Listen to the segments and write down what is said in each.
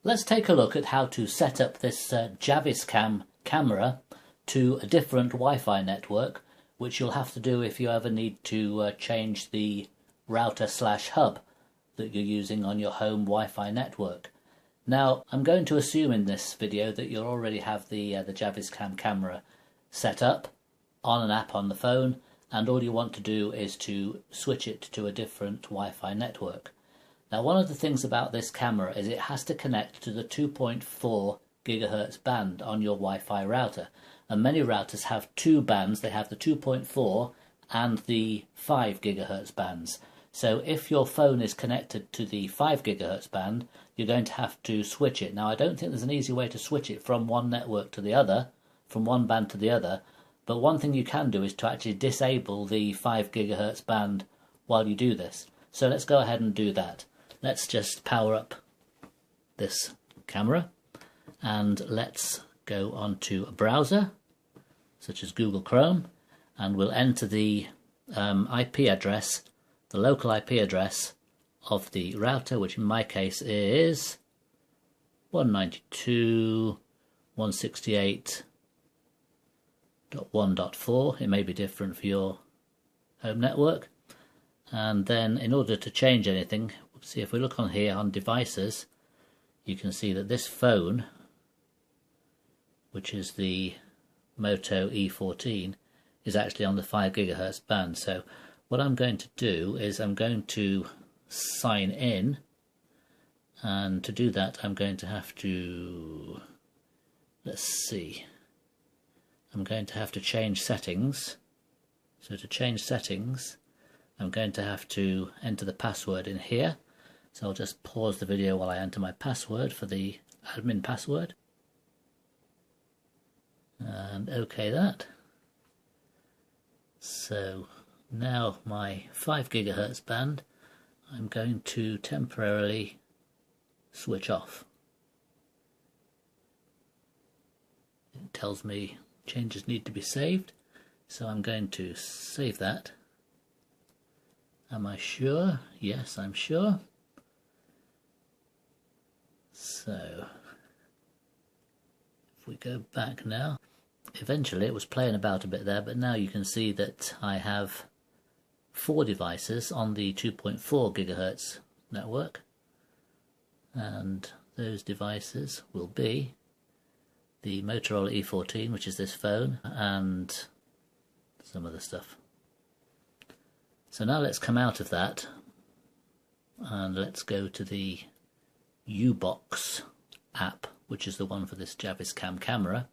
Let's take a look at how to set up this Javiscam camera to a different Wi-Fi network, which you'll have to do if you ever need to change the router/hub that you're using on your home Wi-Fi network. Now, I'm going to assume in this video that you'll already have the Javiscam camera set up on an app on the phone, and all you want to do is to switch it to a different Wi-Fi network. Now, one of the things about this camera is it has to connect to the 2.4 gigahertz band on your Wi-Fi router, and many routers have two bands. They have the 2.4 and the 5 gigahertz bands. So if your phone is connected to the 5 gigahertz band, you're going to have to switch it. Now, I don't think there's an easy way to switch it from one network to the other, from one band to the other, but one thing you can do is to actually disable the 5 gigahertz band while you do this. So let's go ahead and do that. Let's just power up this camera and let's go onto a browser such as Google Chrome, and we'll enter the IP address, the local IP address of the router, which in my case is 192.168.1.4. It may be different for your home network. And then in order to change anything, see, if we look on here on devices, you can see that this phone, which is the Moto E14, is actually on the 5 gigahertz band. So what I'm going to do is I'm going to sign in, and to do that I'm going to have to, let's see, I'm going to have to change settings. So to change settings, I'm going to have to enter the password in here. So I'll just pause the video while I enter my password for the admin password. And OK that. So now my 5 gigahertz band, I'm going to temporarily switch off. It tells me changes need to be saved, so I'm going to save that. Am I sure? Yes, I'm sure. So if we go back now, eventually it was playing about a bit there, but now you can see that I have 4 devices on the 2.4 gigahertz network, and those devices will be the Motorola E14, which is this phone, and some other stuff. So now let's come out of that and let's go to the U-Box app, which is the one for this Javiscam camera,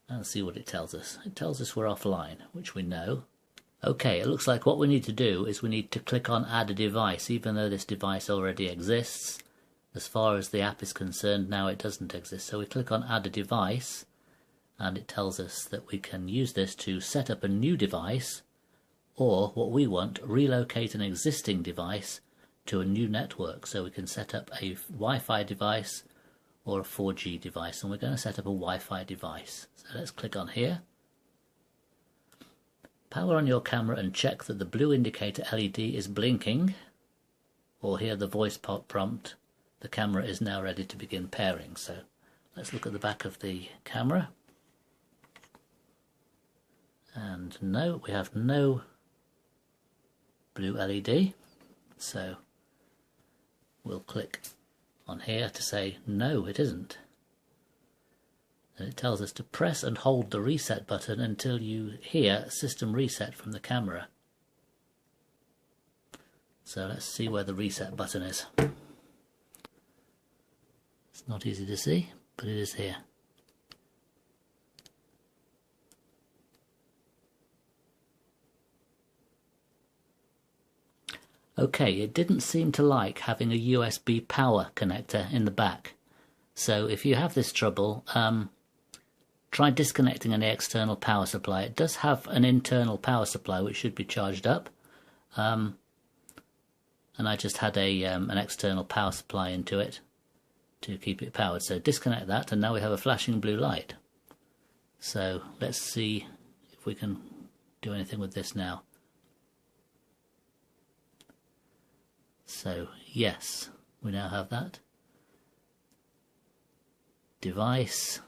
and see what it tells us. It tells us we're offline, which we know. Okay, it looks like what we need to do is we need to click on Add a Device, even though this device already exists. As far as the app is concerned, now it doesn't exist. So we click on Add a Device, and it tells us that we can use this to set up a new device, or what we want, relocate an existing device to a new network. So we can set up a Wi-Fi device or a 4G device, and we're going to set up a Wi-Fi device. So let's click on here. Power on your camera and check that the blue indicator LED is blinking, or hear the voice prompt, the camera is now ready to begin pairing. So let's look at the back of the camera, and no, we have no blue LED, so we'll click on here to say no, it isn't. And it tells us to press and hold the reset button until you hear system reset from the camera. So let's see where the reset button is. It's not easy to see, but it is here. Okay, it didn't seem to like having a USB power connector in the back. So if you have this trouble, try disconnecting any external power supply. It does have an internal power supply which should be charged up, and I just had an external power supply into it to keep it powered. So disconnect that, and now we have a flashing blue light. So let's see if we can do anything with this now. So yes, we now have that. device,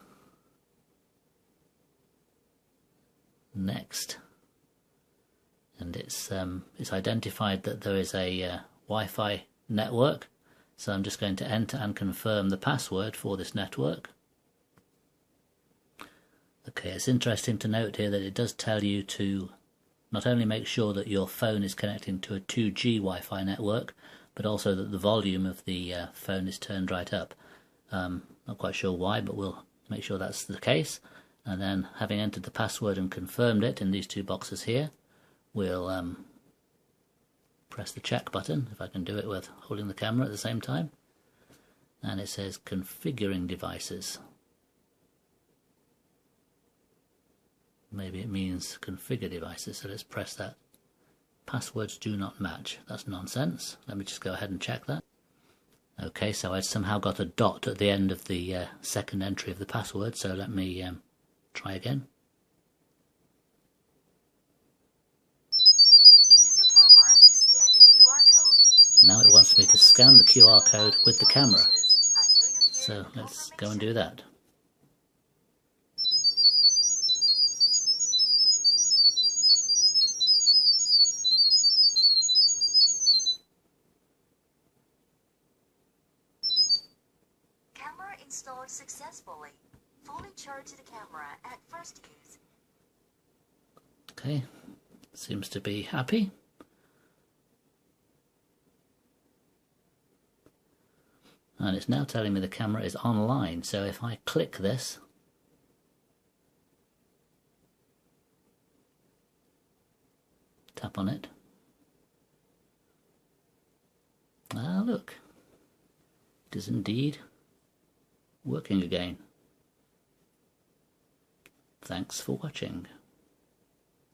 next, and it's identified that there is a Wi-Fi network, so I'm just going to enter and confirm the password for this network. Okay, it's interesting to note here that it does tell you to not only make sure that your phone is connecting to a 2G Wi-Fi network, but also that the volume of the phone is turned right up. Not quite sure why, but we'll make sure that's the case. And then, having entered the password and confirmed it in these two boxes here, we'll press the check button, if I can do it with holding the camera at the same time. And it says configuring devices. Maybe it means configure devices, so let's press that. Passwords do not match. That's nonsense. Let me just go ahead and check that. Okay, so I somehow got a dot at the end of the second entry of the password, so let me try again. Use your camera to scan the QR code. Now it wants me to scan the QR code with the camera. So let's go and do that. Camera installed successfully. Fully charge the camera at first use. Okay, seems to be happy. And it's now telling me the camera is online, so if I click this, tap on it, ah look, it is indeed working again. Thanks for watching.